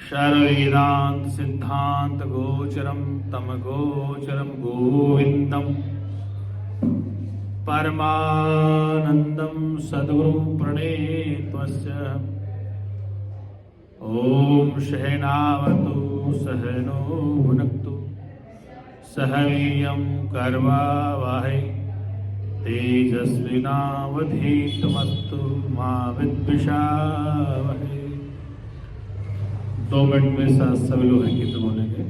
सर्ववेदांत सिद्धांत गोचरम तम गोचरम गोविंदम परमानंदम सद्गुरु प्रणेत्वस्य। ओम सहनावतु सहनो भुनक्तु सह वीर्यं कर्वावहै तेजस्विनावधीतमस्तु मा विद्विषावहै। 2 मिनट में साथ सभी लोग हैं गीत बोलेंगे।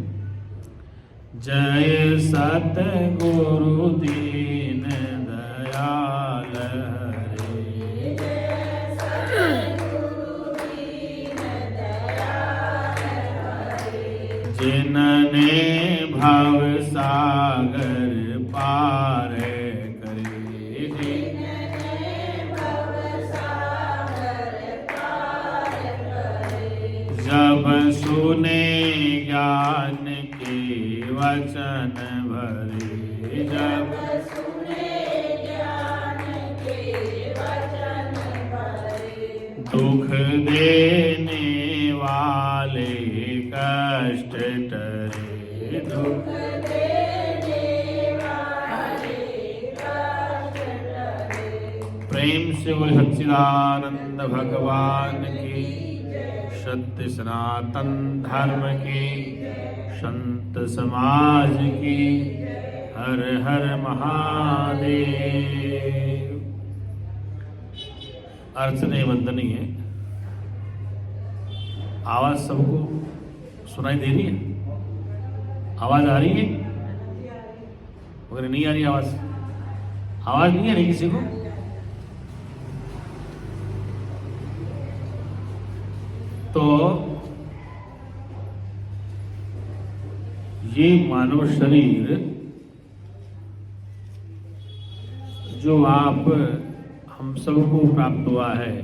जय सतगुरु दीन दयाल हरे, जिनने भव सागर पार करे, जब सुने ज्ञान के वचन भरे, जब दुख देने वाले कष्ट टरे, दुख प्रेम से बोले सच्चिदानंद भगवान की, सत्य सनातन धर्म की, संत समाज की, हर हर महादेव। अर्चने वंदनी है। आवाज सबको सुनाई दे रही है? आवाज आ रही है मगर नहीं आ रही आवाज? आवाज नहीं आ रही किसी को? तो ये मानव शरीर जो आप हम सबको प्राप्त हुआ है,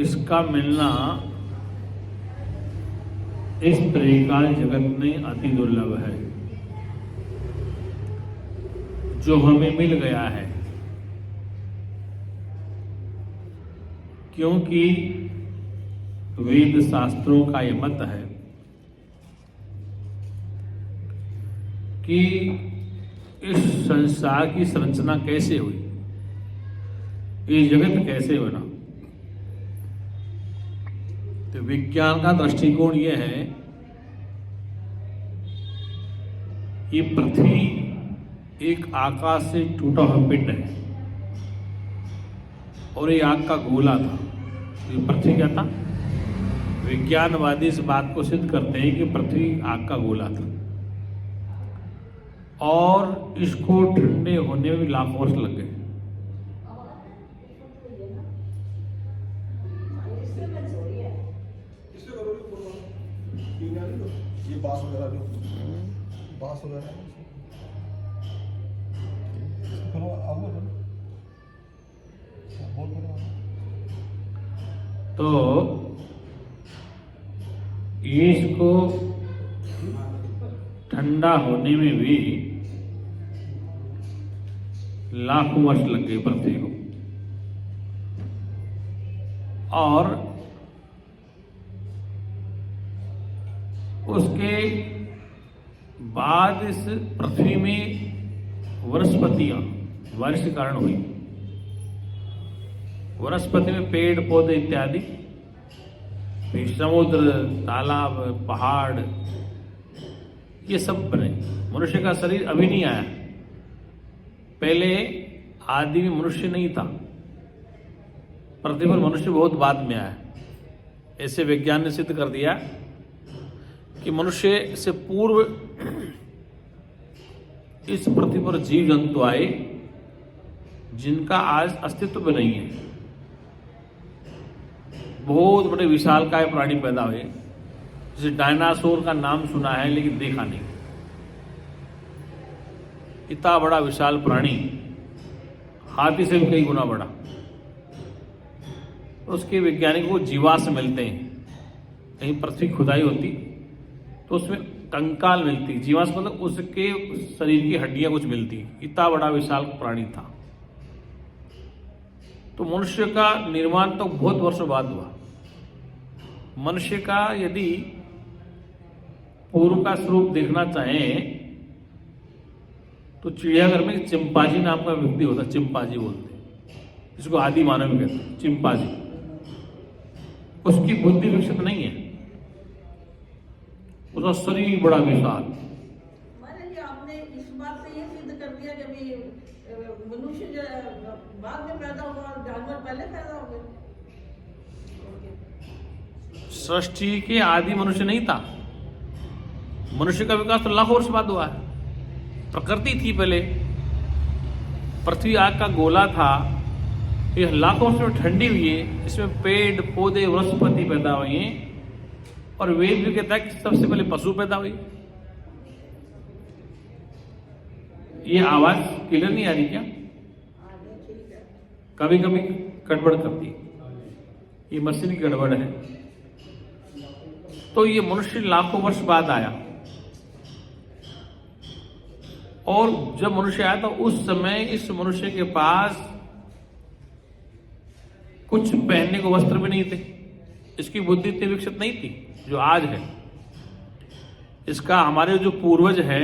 इसका मिलना इस त्रिकाल जगत में अति दुर्लभ है। जो हमें मिल गया है क्योंकि वेद शास्त्रों का यह मत है कि इस संसार की संरचना कैसे हुई, ये जगत कैसे बना। तो विज्ञान का दृष्टिकोण यह है कि पृथ्वी एक आकाश से टूटा हुआ पिंड है और ये आग का गोला था। ये पृथ्वी क्या था? विज्ञानवादी इस बात को सिद्ध करते हैं कि पृथ्वी आग का गोला था और इसको ठंडे होने में लाखों वर्ष लग गए। तो इसको ठंडा होने में भी लाखों वर्ष लग गए पृथ्वी को, और उसके बाद इस पृथ्वी में वनस्पतियां बारिश के कारण हुई। वनस्पति में पेड़ पौधे इत्यादि, फिर समुद्र, तालाब, पहाड़, ये सब बने। मनुष्य का शरीर अभी नहीं आया। पहले आदि में मनुष्य नहीं था। पृथ्वी पर मनुष्य बहुत बाद में आया। ऐसे विज्ञान ने सिद्ध कर दिया कि मनुष्य से पूर्व इस पृथ्वी पर जीव जंतु आए जिनका आज अस्तित्व में नहीं है। बहुत बड़े विशालकाय प्राणी पैदा हुए, जैसे डायनासोर का नाम सुना है लेकिन देखा नहीं। इतना बड़ा विशाल प्राणी, हाथी से भी कई गुना बड़ा। उसके वैज्ञानिकों को जीवाश्म मिलते हैं। कहीं पृथ्वी खुदाई होती तो उसमें कंकाल मिलती, जीवाश्म मतलब उसके शरीर की हड्डियां कुछ मिलती। इतना बड़ा विशाल प्राणी था। तो मनुष्य का निर्माण तो बहुत वर्षों बाद हुआ। मनुष्य का यदि पूर्व का स्वरूप देखना चाहें तो चिड़ियाघर में चिंपांजी नाम का व्यक्ति होता है, चिंपांजी बोलते हैं, जिसको आदि मानव भी कहते हैं, चिंपांजी। उसकी बुद्धि विकसित नहीं है, उसका शरीर बड़ा विशाल। आपने इस बात से ये सिद्ध कर दिया कि मनुष्य बाद में पैदा हुआ और जानवर पहले पैदा हो गए। सृष्टि के आदि मनुष्य नहीं था। मनुष्य का विकास तो लाखों वर्ष बाद हुआ है। प्रकृति थी पहले, पृथ्वी आग का गोला था, यह लाखों वर्ष में ठंडी हुई है, इसमें पेड़ पौधे वनस्पति पैदा हुए हैं, और वेद भी कहता है कि सबसे पहले पशु पैदा हुई। ये आवाज क्लियर नहीं आ रही क्या? कभी कभी गड़बड़ करती है, ये मशीन की गड़बड़ है। तो ये मनुष्य लाखों वर्ष बाद आया, और जब मनुष्य आया तो उस समय इस मनुष्य के पास कुछ पहनने को वस्त्र भी नहीं थे, इसकी बुद्धि इतनी विकसित नहीं थी जो आज है। इसका हमारे जो पूर्वज है,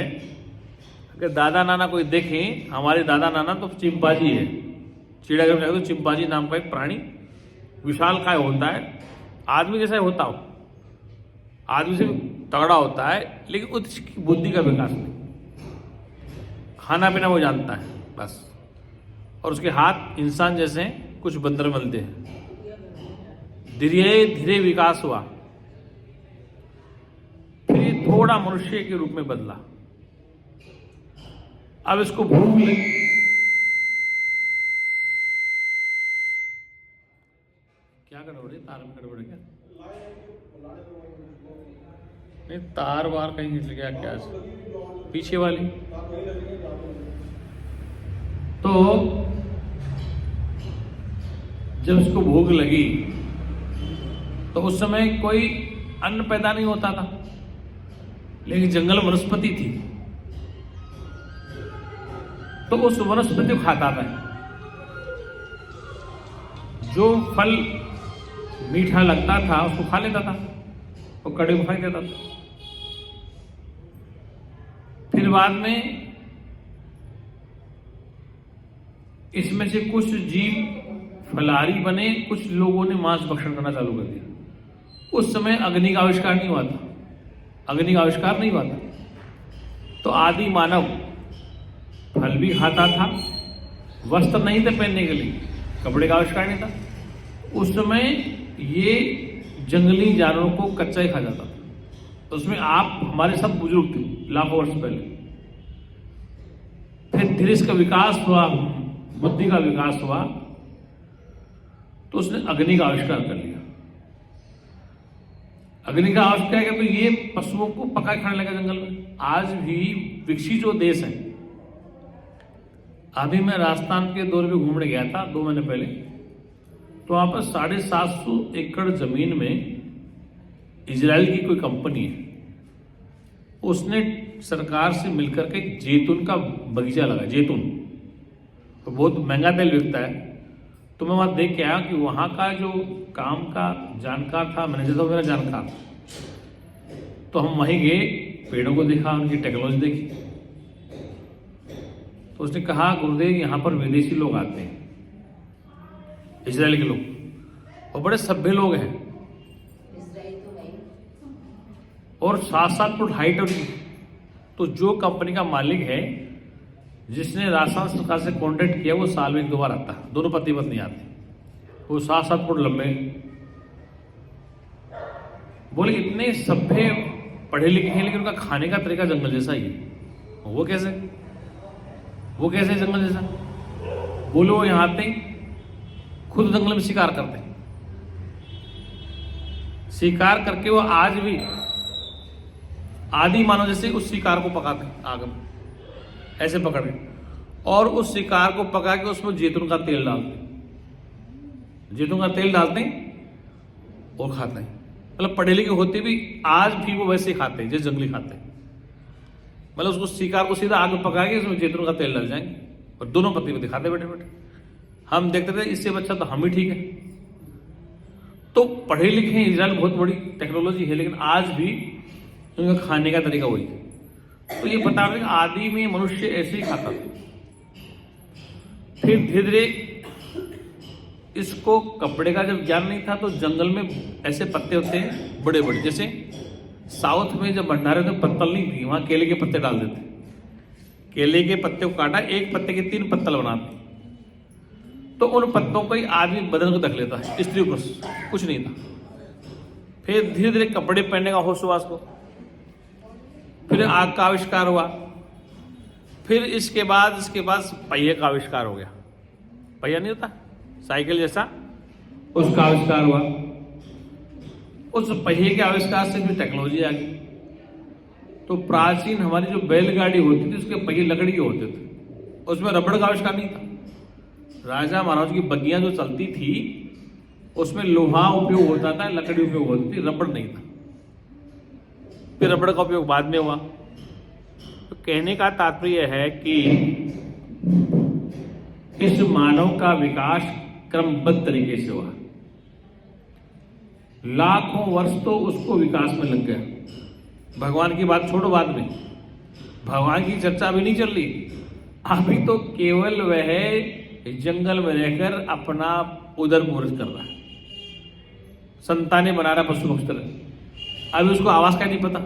अगर दादा नाना कोई देखें, हमारे दादा नाना तो चिंपांजी है। चिड़ियाघर में तो चिंपांजी नाम का एक प्राणी विशालकाय होता है, आदमी जैसा होता हो, आदमी से तगड़ा होता है, लेकिन उसकी बुद्धि का विकास नहीं। खाना पीना वो जानता है बस, और उसके हाथ इंसान जैसे कुछ बंदर मिलते हैं। धीरे धीरे विकास हुआ, फिर थोड़ा मनुष्य के रूप में बदला। अब इसको भूख लगी, क्या गड़बड़ है? तार में गड़बड़ है क्या? नहीं, तार वार कहीं निकल गया क्या? पीछे वाली तो जब इसको भूख लगी तो उस समय कोई अन्न पैदा नहीं होता था, लेकिन जंगल वनस्पति थी, तो उस वनस्पति को खाता था। जो फल मीठा लगता था उसको खा लेता था, वो कड़े को खाई देता था। फिर बाद में इसमें से कुछ जीव फलाहारी बने, कुछ लोगों ने मांस भक्षण करना चालू कर दिया। उस समय अग्नि का आविष्कार नहीं हुआ था, अग्नि का आविष्कार नहीं हुआ था, तो आदि मानव फल भी खाता था, वस्त्र नहीं थे पहनने के लिए, कपड़े का आविष्कार नहीं था। उस समय ये जंगली जानवरों को कच्चा ही खा जाता था। तो उसमें आप हमारे सब बुजुर्ग थे लाखों वर्ष पहले। फिर धीरे इसका विकास हुआ, बुद्धि का विकास हुआ, तो उसने अग्नि का आविष्कार कर लिया। अग्नि का आविष्कार किया तो ये पशुओं को पका खाने लगा जंगल में। आज भी विकसित जो देश है, अभी मैं राजस्थान के दौरे पे घूमने गया था 2 महीने पहले, तो वहां पर 750 एकड़ जमीन में इजराइल की कोई कंपनी है, उसने सरकार से मिलकर के जैतून का बगीचा लगा। जैतून तो बहुत महंगा तेल बिकता है। तो मैं वहां देख के आया कि वहां का जो काम का जानकार था, मैनेजर था मेरा जानकार, तो हम वहीं गए, पेड़ों को देखा, उनकी टेक्नोलॉजी देखी। तो उसने कहा, गुरुदेव यहाँ पर विदेशी लोग आते हैं, इजराइल के लोग, और बड़े सभ्य लोग हैं, और 7-7 फुट हाइट उनकी। तो जो कंपनी का मालिक है, जिसने राजस्थान सरकार से कॉन्ट्रैक्ट किया, वो साल में 1-2 बार आता है, दोनों पति पत्नी आते हैं। वो 7-7 फुट लंबे, बोले इतने सभ्य पढ़े लिखे हैं, लेकिन उनका खाने का तरीका जंगल जैसा ही है। वो कैसे जंगल जैसा? बोले वो यहाँ आते ही खुद जंगल में शिकार करते हैं, शिकार करके वो आज भी आदि मानव जैसे उस शिकार को पकाते हैं आग में, ऐसे पकड़ के, और उस शिकार को पका के उसमें जैतून का तेल डालते हैं, जैतून का तेल डालते हैं और खाते हैं। मतलब पढ़े लिखे होते भी आज भी वो वैसे खाते हैं जैसे जंगली खाते हैं। मतलब उसको शिकार को सीधा आग में पका के उसमें जैतून का तेल डाल जाएंगे, और दोनों पत्नी को दिखाते बैठे बैठे। हम देखते थे इससे बच्चा तो हम ही ठीक है। तो पढ़े लिखे हैं, इजराइल बहुत बड़ी टेक्नोलॉजी है, लेकिन आज भी उनका खाने का तरीका वही है। तो ये बता रहे हैं कि आदि में मनुष्य ऐसे ही खाता था। फिर धीरे धीरे इसको कपड़े का जब ज्ञान नहीं था तो जंगल में ऐसे पत्ते होते हैं बड़े बड़े, जैसे साउथ में जब भंडारे तो पत्तल नहीं थी, वहां केले के पत्ते डाल देते। केले के पत्ते को काटा, एक पत्ते के 3 पत्तल बनाते, तो उन पत्तों को ही आदमी बदन को ढक लेता है, स्त्री को कुछ नहीं था। फिर धीरे धीरे कपड़े पहनने का होश हुआ उसको, फिर आग का आविष्कार हुआ, फिर इसके बाद पहिए का आविष्कार हो गया। पहिया नहीं होता साइकिल जैसा, उसका आविष्कार हुआ। उस पहिए के आविष्कार से भी टेक्नोलॉजी आ गई। तो प्राचीन हमारी जो बैलगाड़ी होती थी उसके पहिए लकड़ी के होते थे, उसमें रबड़ का आविष्कार नहीं था। राजा महाराज की बग्गियां जो चलती थी उसमें लोहा उपयोग होता था, लकड़ी उपयोग होती थी, रबड़ नहीं था। फिर रबड़ का उपयोग बाद में हुआ। तो कहने का तात्पर्य है कि इस मानव का विकास क्रमबद्ध तरीके से हुआ। लाखों वर्ष तो उसको विकास में लग गया। भगवान की बात छोड़ो, बाद में भगवान की चर्चा अभी नहीं चल रही। अभी तो केवल वह जंगल में रहकर अपना उदर पूरज कर रहा है, संतानें बना रहा पशु पक्षी तरह। अभी उसको आवाज का नहीं पता।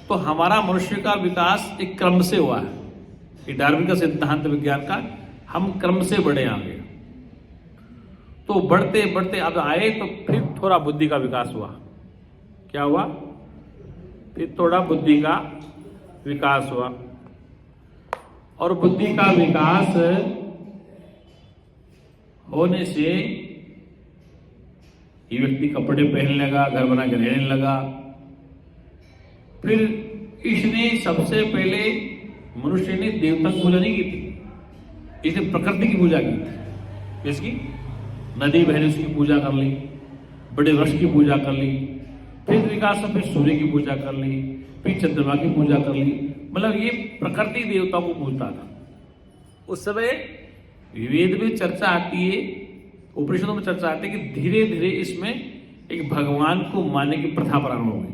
तो हमारा मनुष्य का विकास एक क्रम से हुआ है। ये डार्विन का सिद्धांत विज्ञान का, हम क्रम से बढ़े आगे। तो बढ़ते बढ़ते अब आए तो फिर थोड़ा बुद्धि का विकास हुआ। क्या हुआ? फिर थोड़ा बुद्धि का विकास हुआ। और बुद्धि का विकास होने से ये व्यक्ति कपड़े पहनने लगा, घर बना के रहने लगा। फिर इसने सबसे पहले मनुष्य ने देवता की पूजा नहीं की थी, इसने प्रकृति की पूजा की थी। इसकी नदी बहने उसकी पूजा कर ली, बड़े वृक्ष की पूजा कर ली, फिर विकास में फिर सूर्य की पूजा कर ली, फिर चंद्रमा की पूजा कर ली। मतलब ये प्रकृति देवताओं को पूजता था। उस समय वेद में चर्चा आती है, उपनिषदों में चर्चा आती है कि धीरे धीरे इसमें एक भगवान को मानने की प्रथा प्रारंभ हो गई।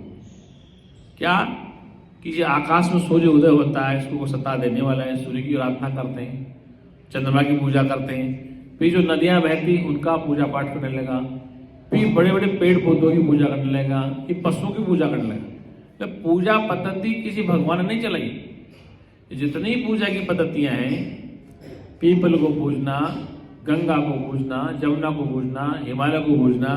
क्या कि ये आकाश में सूर्य उदय होता है, इसको वो सत्ता देने वाला है, सूर्य की आराधना करते हैं, चंद्रमा की पूजा करते हैं। फिर जो नदियां बहती उनका पूजा पाठ करने लगा, फिर बड़े बड़े पेड़ पौधों की पूजा करने लगा, फिर पशुओं की पूजा करने लगा। तो पूजा पद्धति किसी भगवान ने नहीं चलाई। जितनी पूजा की पद्धतियां हैं, पीपल को पूजना, गंगा को पूजना, जमुना को पूजना, हिमालय को पूजना,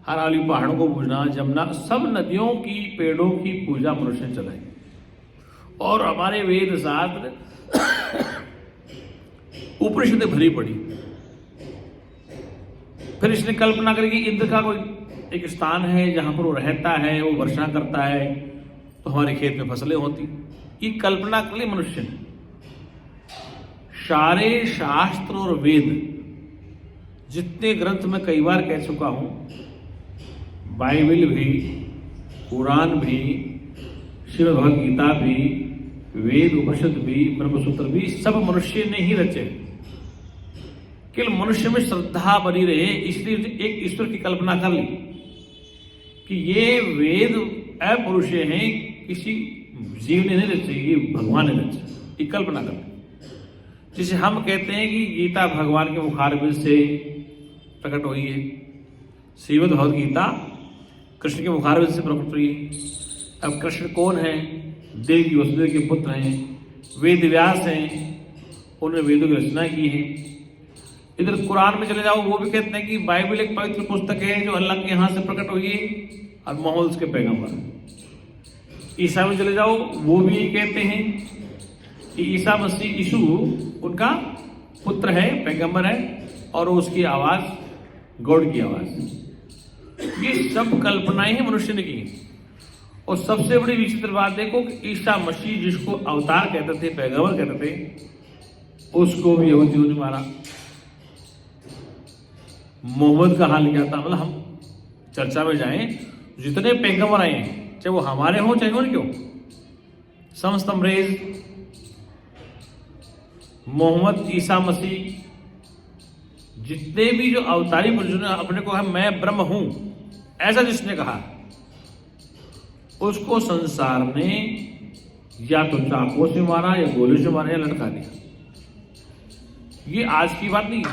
अरावली पहाड़ों को पूजना, जमुना, सब नदियों की पेड़ों की पूजा मनुष्य ने चलाई। और हमारे वेद शास्त्र उपनिषदें भरी पड़ी। फिर इसने कल्पना करी कि इंद्र का कोई एक स्थान है जहां पर वो रहता है, वो वर्षा करता है, तो हमारे खेत में फसलें होती। ये कल्पना कर ली मनुष्य ने। सारे शास्त्र और वेद जितने ग्रंथ में कई बार कह चुका हूं, बाइबल भी, कुरान भी, श्रीमद् भगवद गीता भी, वेद उपनिषद भी, ब्रह्मसूत्र भी, सब मनुष्य ने ही रचे। केवल मनुष्य में श्रद्धा बनी रहे, इसलिए एक ईश्वर की कल्पना कर ली कि ये वेद अपरुषय हैं, किसी जीव ने नहीं रचे, ये भगवान ने रचे। ये कल्पना कर ली। जिसे हम कहते हैं कि गीता भगवान के मुखारबिंद से प्रकट हुई है, श्रीमद् भगवद गीता कृष्ण के मुखारबिंद से प्रकट हुई है। अब कृष्ण कौन है? देवी वसुदेव के पुत्र हैं, वेद व्यास हैं, उन्होंने वेदों की रचना की है। इधर कुरान में चले जाओ, वो भी कहते हैं कि बाइबल एक पवित्र पुस्तक है जो अल्लाह के यहाँ से प्रकट हुई है और मोहम्मद उसके पैगंबर। ईसा में चले जाओ, वो भी कहते हैं कि ईसा मसीह यीशु उनका पुत्र है, पैगंबर है, और उसकी आवाज गॉड की आवाज। ये सब कल्पनाएं ही मनुष्य ने की। और सबसे बड़ी विचित्र बात देखो कि ईसा मसीह जिसको अवतार कहते थे, पैगंबर कहते थे, उसको भी यहूदियों ने मारा। मोहम्मद का हाल क्या था? मतलब हम चर्चा में जाएं, जितने पैगंबर आए हैं, चाहे वो हमारे हों चाहे उनके हों, समस्त अंग्रेज, मोहम्मद, ईसा मसीह, जितने भी जो अवतारी पुरुषों ने अपने को कहा मैं ब्रह्म हूं, ऐसा जिसने कहा उसको संसार ने या तो चाकू से मारा या गोली से मारा या लटका दिया। ये आज की बात नहीं है।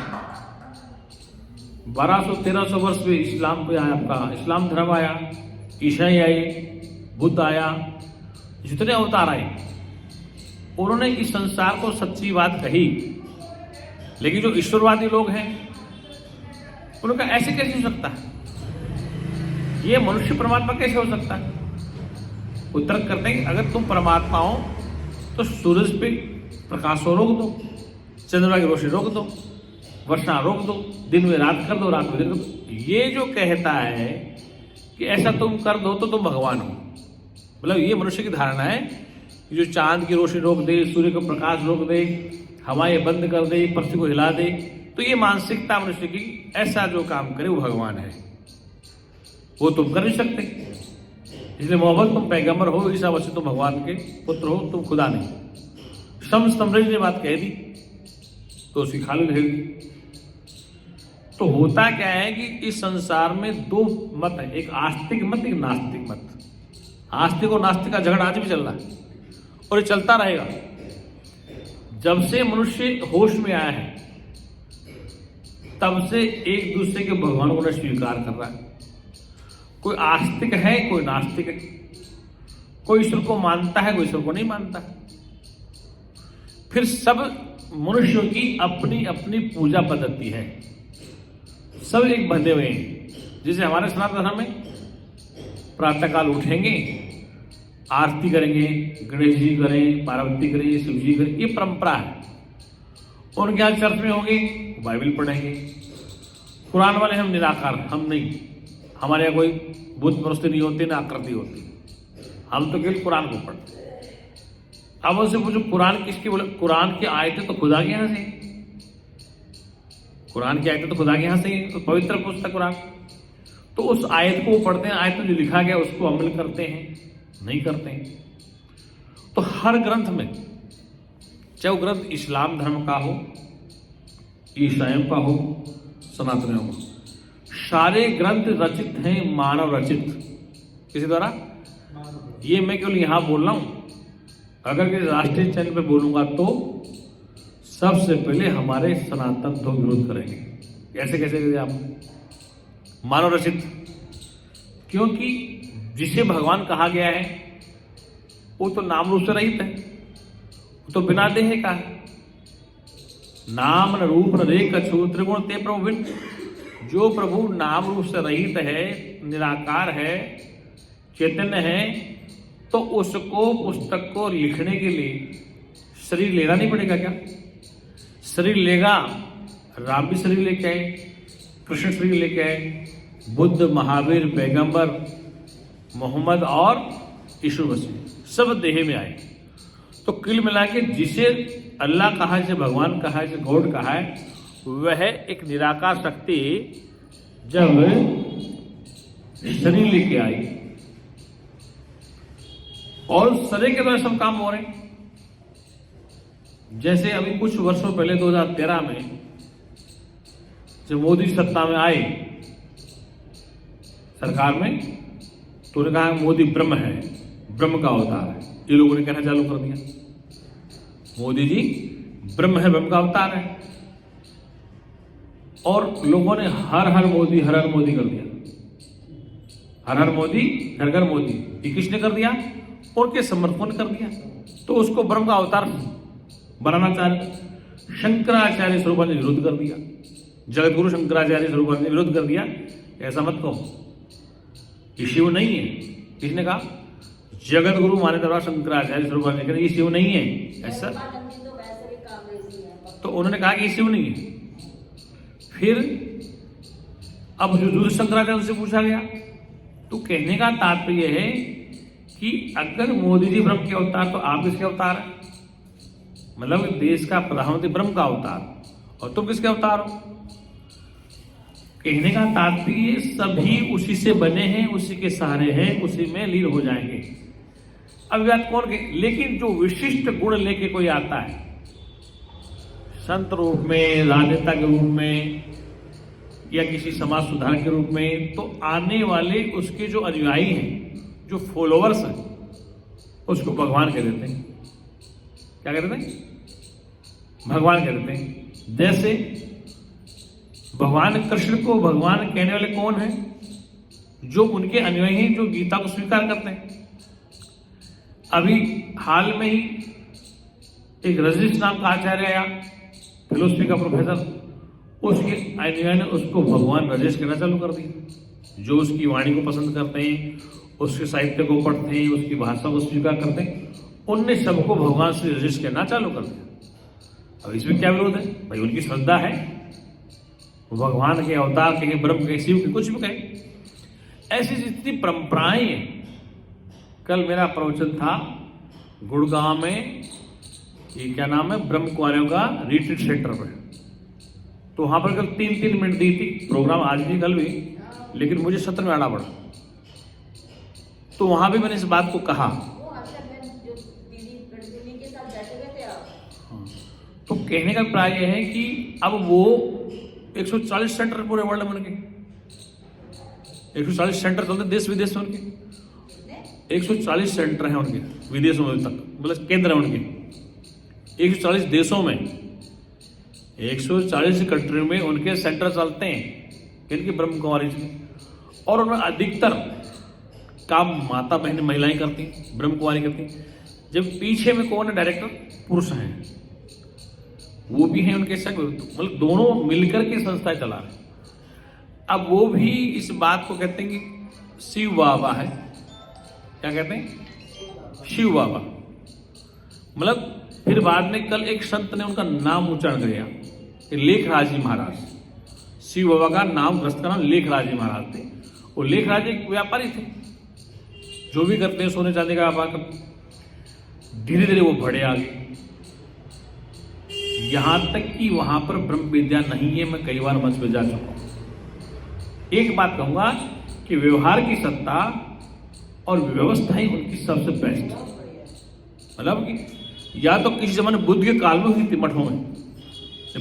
1200-1300 वर्ष में इस्लाम पे आया, आपका इस्लाम धर्म आया, ईसाई आए, बुद्ध आया, जितने अवतार आए उन्होंने इस संसार को सच्ची बात कही। लेकिन जो ईश्वरवादी लोग हैं उनका ऐसे कैसे हो सकता है, ये मनुष्य परमात्मा कैसे हो सकता है? वो तर्क करते हैं कि अगर तुम परमात्मा हो तो सूरज पे प्रकाश को रोक दो, चंद्रमा की रोशनी रोक दो, वर्षा रोक दो, दिन में रात कर दो, रात में दिन कर दो। ये जो कहता है कि ऐसा तुम कर दो तो तुम भगवान हो, मतलब ये मनुष्य की धारणा है कि जो चांद की रोशनी रोक दे, सूर्य का प्रकाश रोक दे, हवाएं बंद कर दे, पृथ्वी को हिला दे, तो ये मानसिकता मनुष्य की, ऐसा जो काम करे वो भगवान है। वो तुम कर नहीं सकते, इसलिए मोहब्बत तुम पैगंबर हो, इस अवश्य तुम भगवान के पुत्र हो, तुम खुदा नहीं। शम्स तमरीज ने बात कह दी तो उसकी खाली रह दी। तो होता क्या है कि इस संसार में दो मत है, एक आस्तिक मत, एक नास्तिक मत। आस्तिक और नास्तिक का झगड़ा आज भी चल रहा है और ये चलता रहेगा। जब से मनुष्य होश में आया है तब से एक दूसरे के भगवान को स्वीकार कर रहा है। कोई आस्तिक है, कोई नास्तिक है, कोई ईश्वर को मानता है, कोई ईश्वर को नहीं मानता। फिर सब मनुष्यों की अपनी अपनी पूजा पद्धति है, सब एक बंधे हुए हैं। जैसे हमारे सनातन धर्म में प्रातःकाल उठेंगे, आरती करेंगे, गणेश जी करें, पार्वती करें, शिव जी करें, ये परंपरा है। उनके यहाँ चर्च में होंगे, बाइबल पढ़ेंगे। कुरान वाले हम निराकार, हम नहीं, हमारे यहाँ कोई बुद्ध प्रस्तुति नहीं होती, ना आकृति होती, हम तो केवल कुरान को पढ़ते। अब उनसे पूछो कुरान किसकी बोले? कुरान की आयतें तो खुदा के यहाँ से, कुरान की आयतें तो खुदा के यहाँ से, तो पवित्र पुस्तक कुरान। तो उस आयत को पढ़ते हैं, आयत में जो लिखा गया उसको अमल करते हैं, नहीं करते हैं। तो हर ग्रंथ में, चाहे वो ग्रंथ इस्लाम धर्म का हो, ईसाइयों का हो, सनातनियों का, सारे ग्रंथ रचित हैं मानव रचित। किसी द्वारा? ये मैं केवल यहां बोल रहा हूं, अगर किसी राष्ट्रीय चैनल पे बोलूंगा तो सबसे पहले हमारे सनातन तो विरोध करेंगे। कैसे कैसे करेंगे आप? मानव रचित, क्योंकि जिसे भगवान कहा गया है वो तो नाम रूप से रहित है, वो तो बिना देह का है। नाम न रूप न रेख कछु त्रिगुण ते प्रभु बिन। जो प्रभु नाम रूप से रहित है, निराकार है, चैतन्य है, तो उसको पुस्तक को लिखने के लिए शरीर लेना नहीं पड़ेगा क्या? शरीर लेगा, राम भी शरीर लेके आए, कृष्ण शरीर लेके आए, बुद्ध, महावीर, पैगंबर, मोहम्मद और यीशु मसीह सब देह में आए। तो कुल मिला के जिसे अल्लाह कहा, जिसे भगवान कहा, जिसे गॉड कहा है, वह एक निराकार शक्ति जब शरीर लेके आई और शरीर के द्वारा सब काम हो रहे हैं। जैसे अभी कुछ वर्षों पहले 2013 में जब मोदी सत्ता में आए सरकार में, तो उन्होंने कहा मोदी ब्रह्म है, ब्रह्म का अवतार है। ये लोगों ने कहना चालू कर दिया, मोदी जी ब्रह्म है, ब्रह्म का अवतार है। और लोगों ने हर हर मोदी कर दिया, हर हर मोदी, घर घर मोदी। ये किसने कर दिया? उनके समर्थन कर दिया। तो उसको ब्रह्म का अवतार बनाना चाह रहे। शंकराचार्य स्वरूपानंद ने विरोध कर दिया, जगत गुरु शंकराचार्य स्वरूपानंद ने विरोध कर दिया। ऐसा मत कहो, ये शिव नहीं है। किसने कहा? जगत गुरु माने दरबार शंकराचार्य स्वरूपानंद ने, ये शिव नहीं है ऐसा। तो उन्होंने कहा कि ये शिव नहीं है। फिर अब जो शंकराचार्य से पूछा गया, तो कहने का तात्पर्य है कि अगर मोदी जी ब्रह्म के अवतार तो आप किसके अवतार हैं? मतलब देश का प्रधानमंत्री ब्रह्म का अवतार, और तुम किसके अवतार हो? कहने का तात्पर्य सभी उसी से बने हैं, उसी के सहारे हैं, उसी में लीन हो जाएंगे। अब बात कौन के? लेकिन जो विशिष्ट गुण लेके कोई आता है, संत रूप में, राजनेता के रूप में, या किसी समाज सुधार के रूप में, तो आने वाले उसके जो अनुयायी हैं, जो फॉलोअर्स हैं, उसको भगवान कह देते हैं। क्या कह देते हैं? भगवान कह देते हैं। जैसे भगवान कृष्ण को भगवान कहने वाले कौन हैं? जो उनके अनुयायी हैं, जो गीता को स्वीकार करते हैं। अभी हाल में ही एक रजिश नाम का आचार्य आया, फिलोसफी का प्रोफेसर, उसके अनुयायी ने उसको भगवान रजेश कहना चालू कर दिया। जो उसकी वाणी को पसंद करते हैं, उसके साहित्य को पढ़ते हैं, उसकी भाषा को स्वीकार करते हैं, उनने सबको भगवान श्री रजेश कहना चालू कर दिया। अब इसमें क्या विरोध है? भाई उनकी श्रद्धा है, वो भगवान के अवतार कहें, ब्रह्म कहें, शिव के, कुछ भी कहें। ऐसी जितनी परंपराएं हैं। कल मेरा प्रवचन था गुड़गांव में, ये क्या नाम है, ब्रह्म कुमारियों का रिट्रीट सेंटर पर। तो वहां पर कल 3-3 मिनट दी थी, प्रोग्राम आज भी कल भी, लेकिन मुझे सत्र में आना पड़ा। तो वहां भी मैंने इस बात को कहा। तो कहने का प्राय यह है कि अब वो 140 सेंटर पूरे वर्ल्ड में उनके 140 सेंटर चलते देश विदेश में उनके 140 सेंटर हैं उनके विदेशों में तक, मतलब केंद्र है उनके 140 देशों में, 140 कंट्री में उनके सेंटर चलते हैं इनके ब्रह्म कुमारी जी। और उनमें अधिकतर काम माता बहन महिलाएं करती हैं, ब्रह्म कुमारी करती हैं। जब पीछे में कौन है डायरेक्टर? पुरुष हैं, वो भी हैं उनके संग, मतलब दोनों मिलकर के संस्थाएं चला रहे हैं। अब वो भी इस बात को कहते हैं कि शिव बाबा है। क्या कहते हैं? शिव बाबा। मतलब फिर बाद में कल एक संत ने उनका नाम उच्चारण किया, लेखराज जी महाराज। शिव बाबा का नाम, ग्रस्त का नाम लेखराज जी महाराज थे। वो लेखराज एक व्यापारी थे, जो भी करते हैं सोने चांदी का व्यापार करते। धीरे धीरे वो बढ़े आगे, यहां तक कि वहां पर ब्रह्म विद्या नहीं है। मैं कई बार मंच पे जा चुका हूं। एक बात कहूंगा कि व्यवहार की सत्ता और व्यवस्था ही उनकी सबसे बेस्ट, मतलब कि या तो किसी जमाने बुद्ध के काल में हुई थी मठों में।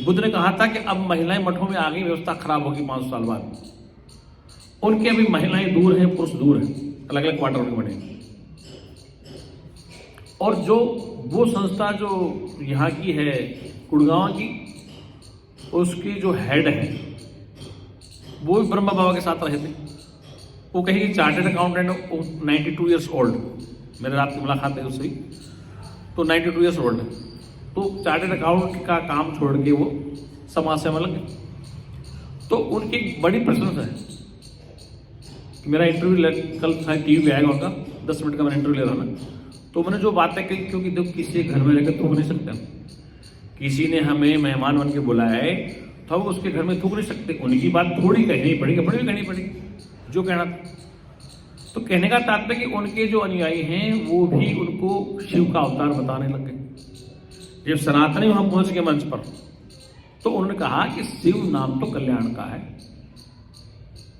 बुद्ध ने कहा था कि अब महिलाएं मठों में आ गई, व्यवस्था खराब होगी 500 साल बाद। उनके अभी महिलाएं दूर हैं, पुरुष दूर हैं, अलग अलग क्वार्टर में बने। और जो वो संस्था जो यहाँ की है गुड़गांव की, उसकी जो हेड है वो भी ब्रह्मा बाबा के साथ रहे थे। वो कहीं चार्टेड अकाउंटेंट, 92 ईयर्स ओल्ड, मेरे रात की मुलाकात है उससे, तो 92 ईयर्स ओल्ड है। तो चार्टेड अकाउंट का काम छोड़ के वो समाज सेवा लगे। तो उनकी बड़ी प्रशंसा है। मेरा इंटरव्यू कल टीवी पे आएगा उनका, 10 मिनट का मैंने इंटरव्यू ले रहा ना। तो मैंने जो बातें कही, क्योंकि देखो किसी के घर में रहकर थूक नहीं सकते, किसी ने हमें मेहमान बन के बुलाया है तो हम उसके घर में थूक नहीं सकते। उनकी बात थोड़ी कहनी पड़ेगी, बड़ी भी कहनी पड़ेगी जो कहना था। तो कहने का तात्पर्य कि उनके जो अनुयायी हैं वो भी उनको शिव का अवतार बताने लग गए। जब सनातनी वहां पहुंच गए मंच पर, तो उन्होंने कहा कि शिव नाम तो कल्याण का है।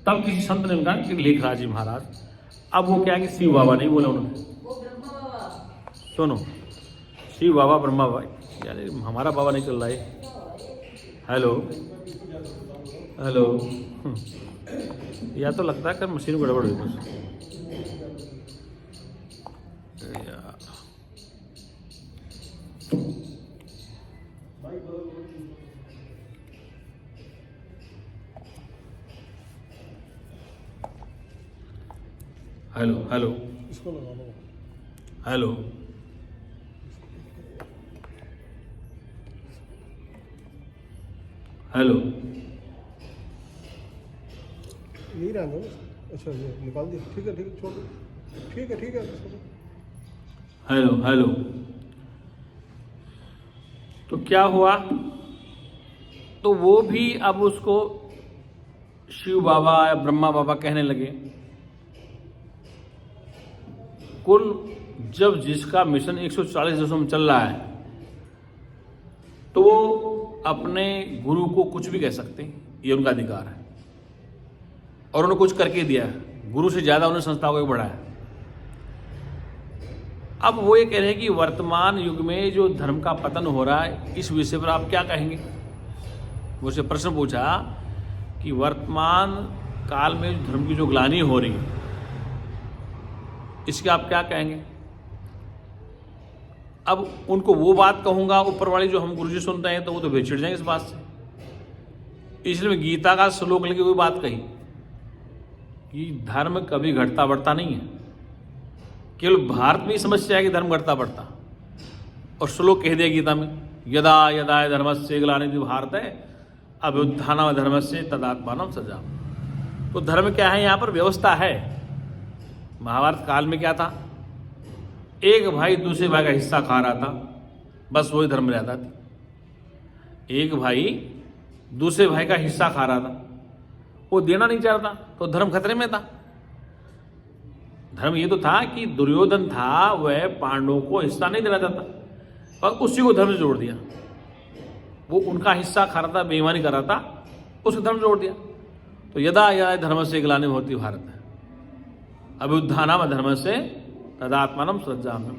तब किसी संत ने कहा कि लेखराज जी महाराज। अब वो क्या कि शिव बाबा नहीं बोले उन्होंने, वो ब्रह्मा बाबा। सुनो, शिव बाबा ब्रह्मा बाबा, यार हमारा बाबा नहीं चल रहा है। हेलो हेलो, या तो लगता है कि मशीन गड़बड़ हुई बस। हेलो हेलो, इसको लगा लो। हेलो, हेलो, यही रहने दो। अच्छा ये निकाल दिया, ठीक है छोड़ दो, ठीक है हेलो हेलो। तो क्या हुआ? तो वो भी अब उसको शिव बाबा या ब्रह्मा बाबा कहने लगे। कुल जब जिसका मिशन 140 देशों में चल रहा है, तो वो अपने गुरु को कुछ भी कह सकते हैं, ये उनका अधिकार है। और उन्होंने कुछ करके दिया है, गुरु से ज्यादा उन्होंने संस्था को बढ़ाया। अब वो ये कह रहे हैं कि वर्तमान युग में जो धर्म का पतन हो रहा है, इस विषय पर आप क्या कहेंगे? मुझसे प्रश्न पूछा कि वर्तमान काल में धर्म की जो ग्लानि हो रही है, इसके आप क्या कहेंगे? अब उनको वो बात कहूंगा ऊपर वाली जो हम गुरुजी सुनते हैं, तो वो तो बेचिड़ जाएंगे इस बात से। इसलिए मैं गीता का श्लोक लेके कोई बात कही कि धर्म कभी घटता बढ़ता नहीं है। केवल भारत में ही समस्या है कि धर्म घटता बढ़ता, और श्लोक कह दिया गीता में, यदा यदा धर्मस्य ग्लानिर्भवति भारत अभ्युत्थानम् धर्मस्य तदात्मानं सृजामि। तो धर्म क्या है? यहाँ पर व्यवस्था है। महाभारत काल में क्या था? एक भाई दूसरे भाई का हिस्सा खा रहा था, बस वही धर्म रहता था। एक भाई दूसरे भाई का हिस्सा खा रहा था, वो देना नहीं चाहता, तो धर्म खतरे में था। धर्म ये तो था कि दुर्योधन था, वह पांडवों को हिस्सा नहीं देना चाहता, और उसी को धर्म से जोड़ दिया। वो उनका हिस्सा खा रहा था, बेईमानी कर रहा था, उसको धर्म जोड़ दिया। तो यदा यदा धर्मस्य ग्लानिर्भवति भारत, अभ्युत्थानम् धर्मस्य तदात्मानं सृजामि।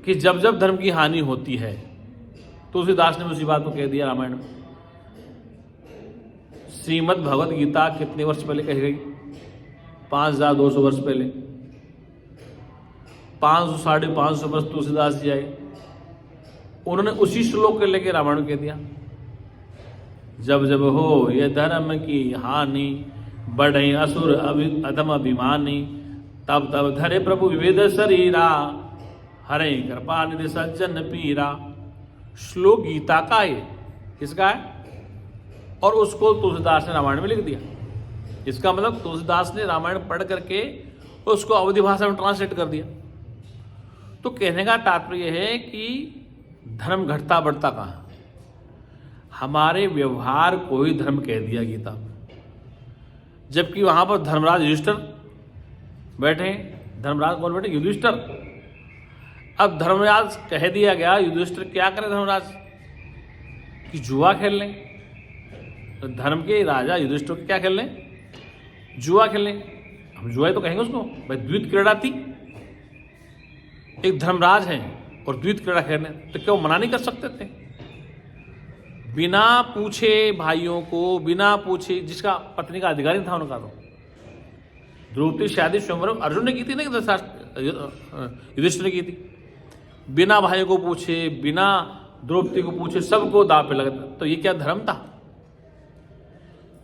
कि जब जब धर्म की हानि होती है, तुलसीदास ने उसी बात को कह दिया रामायण में। श्रीमद् भगवद गीता कितने वर्ष पहले कही गई? 5200 वर्ष पहले। 500 साढ़े 500 वर्ष तुलसीदास जी आए, उन्होंने उसी श्लोक को लेकर रामायण कह दिया। जब जब हो ये धर्म की हानि, बढ़े असुर अधम अभिमानी, तब तब धरे प्रभु विविध शरीरा, हरे कृपा निधि सज्जन पीरा। श्लोक गीता का है, किसका है? और उसको तुलसीदास ने रामायण में लिख दिया। इसका मतलब तुलसीदास ने रामायण पढ़ करके उसको अवधि भाषा में ट्रांसलेट कर दिया। तो कहने का तात्पर्य है कि धर्म घटता बढ़ता कहाँ? हमारे व्यवहार को ही धर्म कह दिया गीता में। जबकि वहां पर धर्मराज युधिष्ठिर बैठे। धर्मराज कौन बैठे? युधिष्ठिर। अब धर्मराज कह दिया गया, युधिष्ठिर क्या करे धर्मराज? कि जुआ खेल लें। तो धर्म के राजा युधिष्ठिर क्या खेल लें? जुआ खेल लें। हम जुआ तो कहेंगे उसको, भाई द्वित क्रीड़ा थी। एक धर्मराज है और द्वित क्रीड़ा खेलने, तो क्या वो मना नहीं कर सकते थे? बिना पूछे भाइयों को, बिना पूछे, जिसका पत्नी का अधिकारी था उनका, तो द्रौपदी शादी स्वयंवर अर्जुन ने की थी, नहीं युधिष्ठिर ने की थी। बिना भाइयों को पूछे, बिना द्रौपदी को पूछे, सबको दांव पे लगा। तो ये क्या धर्म था?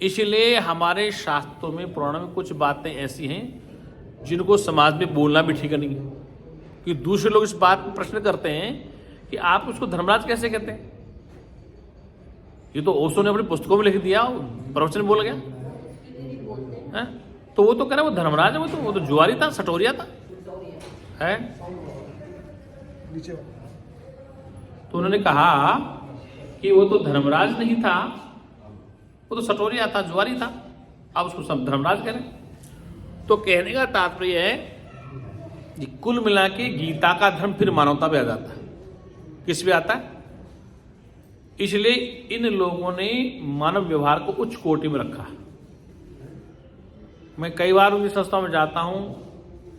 इसलिए हमारे शास्त्रों में, पुराणों में कुछ बातें ऐसी हैं जिनको समाज में बोलना भी ठीक नहीं है। कि दूसरे लोग इस बात पर प्रश्न करते हैं कि आप उसको धर्मराज कैसे कहते हैं? ये तो ओशो ने अपनी पुस्तकों में लिख दिया, प्रवचन बोल गया है? तो वो तो कह रहा वो धर्मराज है, वो तो जुआरी था, सटोरिया था है। तो उन्होंने कहा कि वो तो धर्मराज नहीं था, वो तो सटोरिया था, जुआरी था, आप उसको सब धर्मराज कह रहे। तो कहने का तात्पर्य है कि कुल मिला के गीता का धर्म फिर मानवता पे आ जाता है। किस पे आता है? इसलिए इन लोगों ने मानव व्यवहार को उच्च कोटि में रखा। मैं कई बार उनकी संस्थाओं में जाता हूं,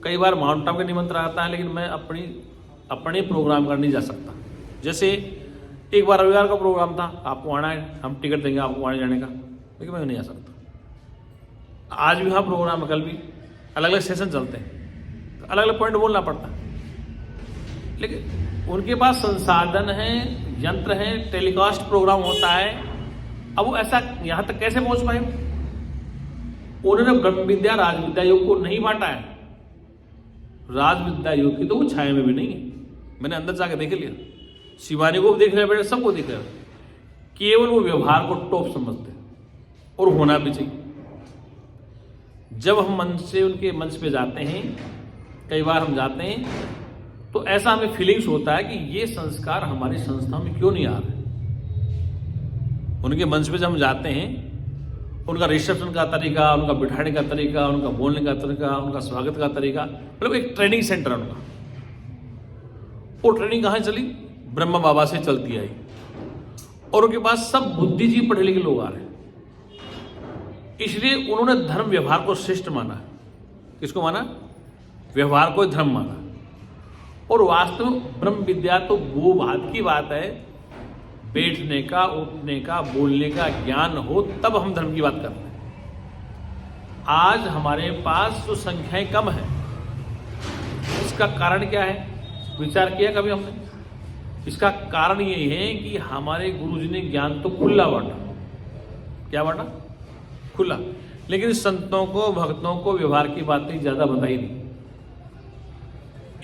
कई बार माउंट आबू का निमंत्रण आता है, लेकिन मैं अपने प्रोग्राम कर नहीं जा सकता। जैसे एक बार रविवार का प्रोग्राम था, आपको आना है, हम टिकट देंगे आपको आने जाने का, लेकिन मैं नहीं आ सकता। आज भी वहाँ प्रोग्राम है, कल भी अलग अलग सेशन चलते हैं, तो अलग अलग पॉइंट बोलना पड़ता है। लेकिन उनके पास संसाधन है, यंत्र है, टेलीकास्ट प्रोग्राम होता है। अब वो ऐसा यहाँ तक कैसे पहुँच पाए? उन्होंने ब्रह्म विद्या राज विद्या योग को नहीं बांटा है। राज विद्या योग की तो वो छाया में भी नहीं है। मैंने अंदर जाकर देख लिया, शिवानी को भी देख लिया, बेटे सबको देख लिया। केवल वो व्यवहार को टॉप समझते हैं, और होना भी चाहिए। जब हम मंच से उनके मंच पे जाते हैं, कई बार हम जाते हैं, तो ऐसा हमें फीलिंग्स होता है कि ये संस्कार हमारी संस्था में क्यों नहीं आ रहे। उनके मंच पे जब हम जाते हैं, उनका रिसेप्शन का तरीका, उनका बिठाने का तरीका, उनका बोलने का तरीका, उनका स्वागत का तरीका, मतलब एक ट्रेनिंग सेंटर है उनका। वो ट्रेनिंग कहाँ चली? ब्रह्मा बाबा से चलती आई, और उनके पास सब बुद्धिजीवी पढ़े लिखे लोग आ रहे हैं। इसलिए उन्होंने धर्म व्यवहार को श्रेष्ठ माना। किसको माना? व्यवहार को धर्म माना। और वास्तव में ब्रह्म विद्या तो वो बात की बात है बैठने का, उठने का, बोलने का ज्ञान हो, तब हम धर्म की बात करते हैं। आज हमारे पास जो संख्याएं कम है, इसका कारण क्या है? विचार किया कभी हमने? इसका कारण ये है कि हमारे गुरुजी ने ज्ञान तो खुला बांटा। क्या बांटा? खुला। लेकिन संतों को, भक्तों को व्यवहार की बातें ज्यादा बताई नहीं,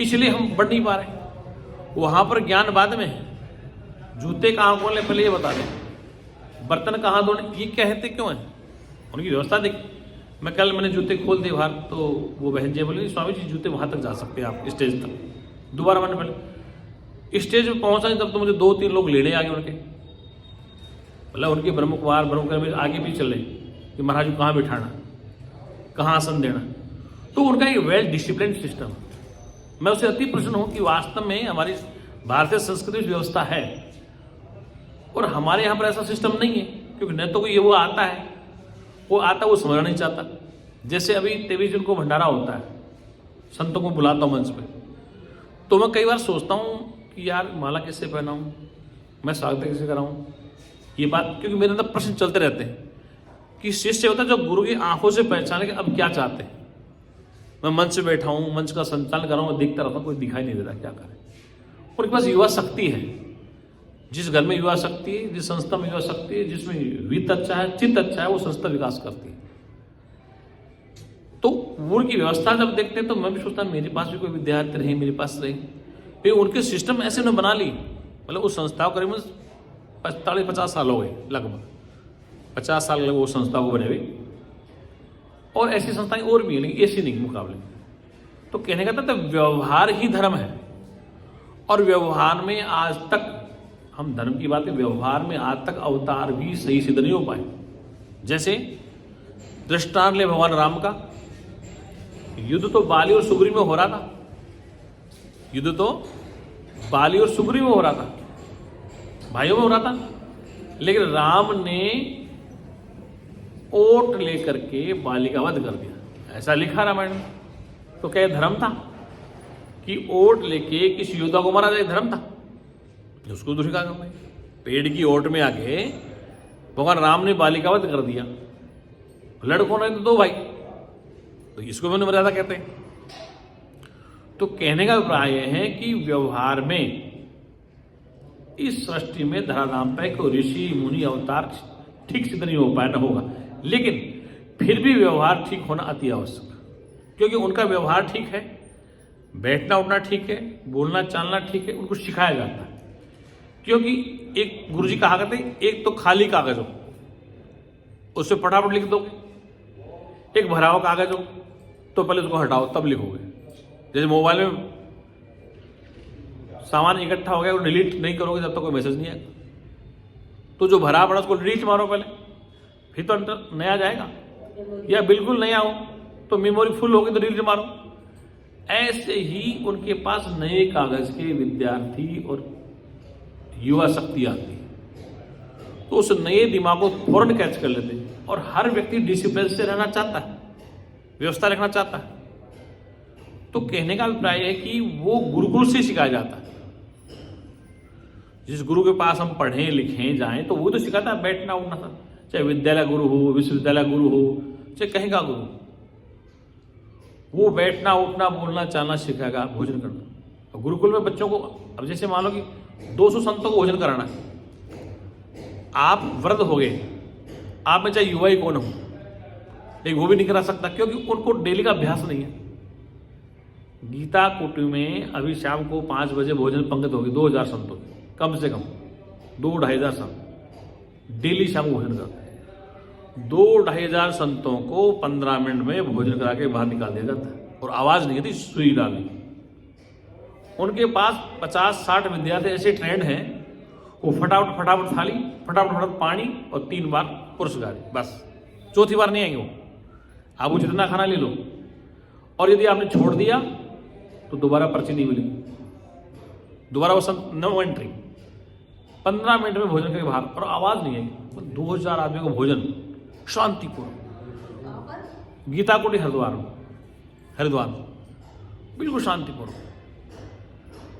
इसलिए हम बढ़ नहीं पा रहे। वहां पर ज्ञान बाद में है। जूते कहाँ खोलने पहले ये बता दें, बर्तन कहाँ धोने ये कहते क्यों है? उनकी व्यवस्था देखिए। मैंने जूते खोल दिए बाहर, तो वो बहन जी बोली स्वामी जी जूते वहां तक जा सकते हैं आप, स्टेज तक। दोबारा मैंने पहले स्टेज पे पहुंचा तब तो मुझे 2-3 लोग लेने आ गए उनके, मतलब उनके ब्रह्म कुमार में आगे भी चल रहे कि महाराज को कहाँ बिठाना, कहाँ आसन देना। तो उनका एक वेल डिसिप्लिन सिस्टम है। मैं उससे अति प्रसन्न हूं कि वास्तव में हमारी भारतीय संस्कृति व्यवस्था है, और हमारे यहाँ पर ऐसा सिस्टम नहीं है। क्योंकि न तो कोई वो आता है, वो समझना नहीं चाहता। जैसे अभी 23 जून को भंडारा होता है, संतों को बुलाता हूँ मंच पे, तो मैं कई बार सोचता हूँ कि यार माला किससे पहनाऊँ, मैं स्वागत कैसे कराऊँ, ये बात। क्योंकि मेरे अंदर प्रश्न चलते रहते हैं कि शिष्य होता है जो गुरु की आंखों से पहचाने कि अब क्या चाहते हैं। मैं मंच से बैठा हूँ, मंच का संचालन कर रहा हूँ, देखता रहता हूँ, कोई दिखाई नहीं देता, क्या करें। उनके पास युवा शक्ति है। जिस घर में युवा शक्ति है, जिस संस्था में युवा शक्ति है, जिसमें वित्त अच्छा है, चित्त अच्छा है, वो संस्था विकास करती है। तो उनकी व्यवस्था जब देखते हैं तो मैं भी सोचता मेरे पास भी कोई विद्यार्थी रहे, मेरे पास रहे। फिर उनके सिस्टम ऐसे उन्होंने बना ली, मतलब उस संस्था को करीबन 45-50 साल हो गए, लगभग 50 साल लगभग वो संस्था को बने हुए। और ऐसी संस्थाएं और भी है, लेकिन ऐसी नहीं मुकाबले। तो कहने का था व्यवहार ही धर्म है, और व्यवहार में आज तक, हम धर्म की बात है, व्यवहार में आज तक अवतार भी सही सिद्ध नहीं हो पाए। जैसे दृष्टांत ले भगवान राम का, युद्ध तो बाली और सुग्रीव में हो रहा था, युद्ध तो बाली और सुग्रीव में हो रहा था, भाइयों में हो रहा था। लेकिन राम ने ओट लेकर के बाली का वध कर दिया, ऐसा लिखा रामायण में। तो क्या धर्म था कि ओट लेके किसी योद्धा को मारा जाए? धर्म था? उसको दूसरी कहा करना, पेड़ की ओट में आके भगवान राम ने बाली का वध कर दिया। लड़कों ने तो 2 भाई, तो इसको मैंने मर्यादा कहते हैं। तो कहने का अभिप्राय यह है कि व्यवहार में, इस सृष्टि में धराधाम पर कोई ऋषि मुनि अवतार ठीक सिद्ध नहीं हो पाया, न होगा। लेकिन फिर भी व्यवहार ठीक होना अति आवश्यक, क्योंकि उनका व्यवहार ठीक है, बैठना उठना ठीक है, बोलना चालना ठीक है, उनको सिखाया जाता है। क्योंकि एक गुरुजी कहा करते हैं, एक तो खाली कागज हो, उससे फटाफट लिख दोगे, एक भरा हुआ कागज हो तो पहले उसको हटाओ तब लिखोगे। जैसे मोबाइल में सामान इकट्ठा हो गया, वो डिलीट नहीं करोगे जब तक कोई मैसेज नहीं आएगा। तो जो भरा पड़ा उसको डिलीट मारो पहले, फिर तो नया जाएगा। या बिल्कुल नया हो तो मेमोरी फुल होगी तो डिलीट मारो। ऐसे ही उनके पास नए कागज के विद्यार्थी और युवा शक्ति आती है, तो उस नए दिमाग को फौरन कैच कर लेते हैं। और हर व्यक्ति डिसिप्लिन से रहना चाहता है, व्यवस्था रखना चाहता है। तो कहने का अभिप्राय है कि वो गुरुकुल से सिखाया जाता है। जिस गुरु के पास हम पढ़ें लिखें जाएं तो वो तो सिखाता है बैठना उठना था, चाहे विद्यालय गुरु हो, विश्वविद्यालय गुरु हो, चाहे कहीं का गुरु, वो बैठना उठना बोलना चालना सिखाएगा, भोजन करना। और गुरुकुल में बच्चों को, अब जैसे मान लो कि 200 संतों को भोजन कराना है, आप वृद्ध हो गए, आप में चाहे युवा ही कौन हो, लेकिन वो भी नहीं करा सकता क्योंकि उनको डेली का अभ्यास नहीं है। गीता कुटी में अभी शाम को 5 बजे भोजन पंक्ति होगी 2000 संतों की, कम से कम 2-2,500 संत डेली शाम को भोजन करते हैं। 2-2,500 संतों को 15 मिनट में भोजन करा के बाहर निकाल दिया जाता है, और आवाज नहीं आती, सुई डालनी। उनके पास 50-60 विद्यार्थी ऐसे ट्रेंड हैं, वो फटाफट थाली, फटाफट पानी और 3 बार पुरस्कार, बस 4थी बार नहीं आएंगे वो। आप वो जितना खाना ले लो, और यदि आपने छोड़ दिया तो दोबारा पर्ची नहीं मिलेगी, दोबारा वो नो एंट्री। 15 मिनट में भोजन करके बाहर, और आवाज नहीं आएगी। 2000 आदमियों को भोजन शांतिपूर्ण, गीता कुटी हरिद्वार बिल्कुल शांतिपूर्ण।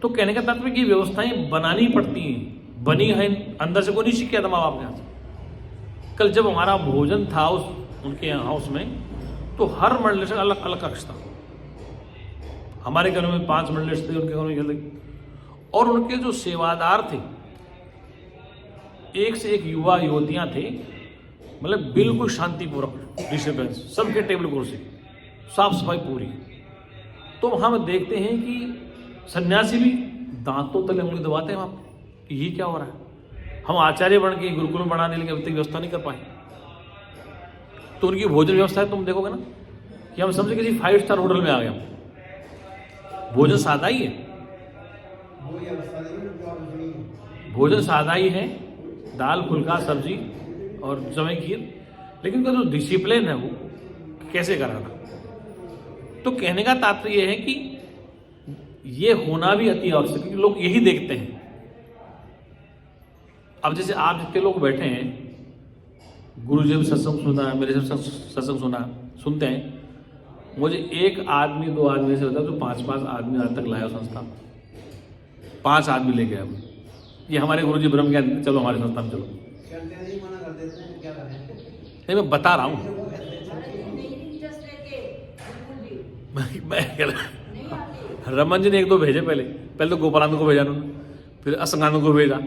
तो कहने का तात्पर्य की व्यवस्थाएं बनानी पड़ती हैं, बनी है अंदर से, कोई नहीं सीख के आता माँ बाप के यहाँ से। कल जब हमारा भोजन था उनके हाउस में, तो हर मंडलेशन अलग अलग कक्ष था। हमारे घर में 5 मंडलेशन थे, उनके घर में अलग। और उनके जो सेवादार थे, एक से एक युवा युवतियां थे, मतलब बिल्कुल शांतिपूर्वक डिस्टर्बेंस, सबके टेबल कुर्सी, साफ सफाई पूरी। तो हम देखते हैं कि सन्यासी भी दांतों तले उंगली दबाते हैं वहाँ पे कि ये क्या हो रहा है। हम आचार्य बन के गुरुकुल बनाने के लिए अभी तक व्यवस्था नहीं कर पाए। तो उनकी भोजन व्यवस्था है, तुम देखोगे ना कि हम समझे किसी 5 स्टार होटल में आ गए हम। भोजन सादा ही है, भोजन सादा ही है, दाल फुल्का सब्जी और जमे खीर, लेकिन उनका जो डिसिप्लिन है वो कैसे कराना। तो कहने का तात्पर्य यह है कि ये होना भी अति आवश्यक है, क्योंकि लोग यही देखते हैं। अब जैसे आप जितने लोग बैठे हैं, गुरु जी ने सत्संग सुना, मेरे से सत्संग सुनते हैं, मुझे 1 आदमी 2 आदमी से होता है जो 5-5 आदमी आज तक लाया संस्था, 5 आदमी लेके आया। ये हमारे गुरु जी ब्रह्म ज्ञान, चलो हमारे संस्था में चलो। नहीं, मैं बता रहा हूँ। रमन जी ने 1-2 भेजे पहले तो गोपालानंद को भेजा उन्होंने, फिर असंगानंद को भेजा,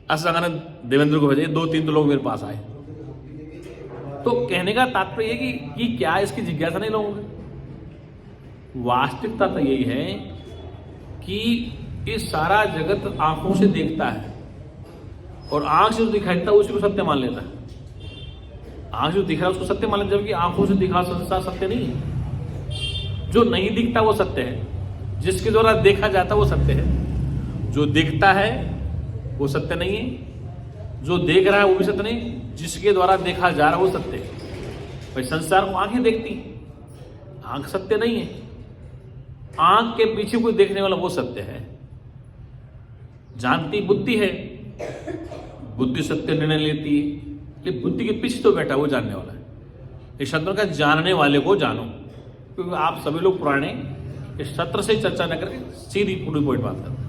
असंगानंद देवेंद्र को भेजा, 2-3 तो लोग मेरे पास आए। तो कहने का तात्पर्य ये कि क्या इसकी जिज्ञासा नहीं लोगों की। वास्तविकता तो यही है कि ये सारा जगत आंखों से देखता है, और आंख से जो दिखाई देता है उसी को सत्य मान लेता है। आंख जो दिख रहा है उसको सत्य मान लेता है, जबकि आंखों से दिखा संसार सत्य नहीं है। जो नहीं दिखता वो सत्य है, जिसके द्वारा देखा जाता वो सत्य है। जो दिखता है वो सत्य नहीं है, जो देख रहा है वो भी सत्य नहीं, जिसके द्वारा देखा जा रहा है वो सत्य है। भाई संसार को आंखें देखती, आंख सत्य नहीं है। आंख के पीछे कोई देखने वाला वो सत्य है। जानती बुद्धि है, बुद्धि सत्य निर्णय लेती है, लेकिन बुद्धि के पीछे तो बैठा वो जानने वाला है। इस शब्द का जानने वाले को जानो, क्योंकि आप सभी लोग पुराने इस सत्र से चर्चा न करके सीधी पूरी पॉइंट बात करते।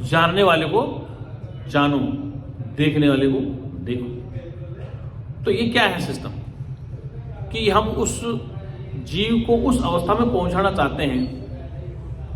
जानने वाले को जानो, देखने वाले को देखो। तो ये क्या है सिस्टम कि हम उस जीव को उस अवस्था में पहुंचाना चाहते हैं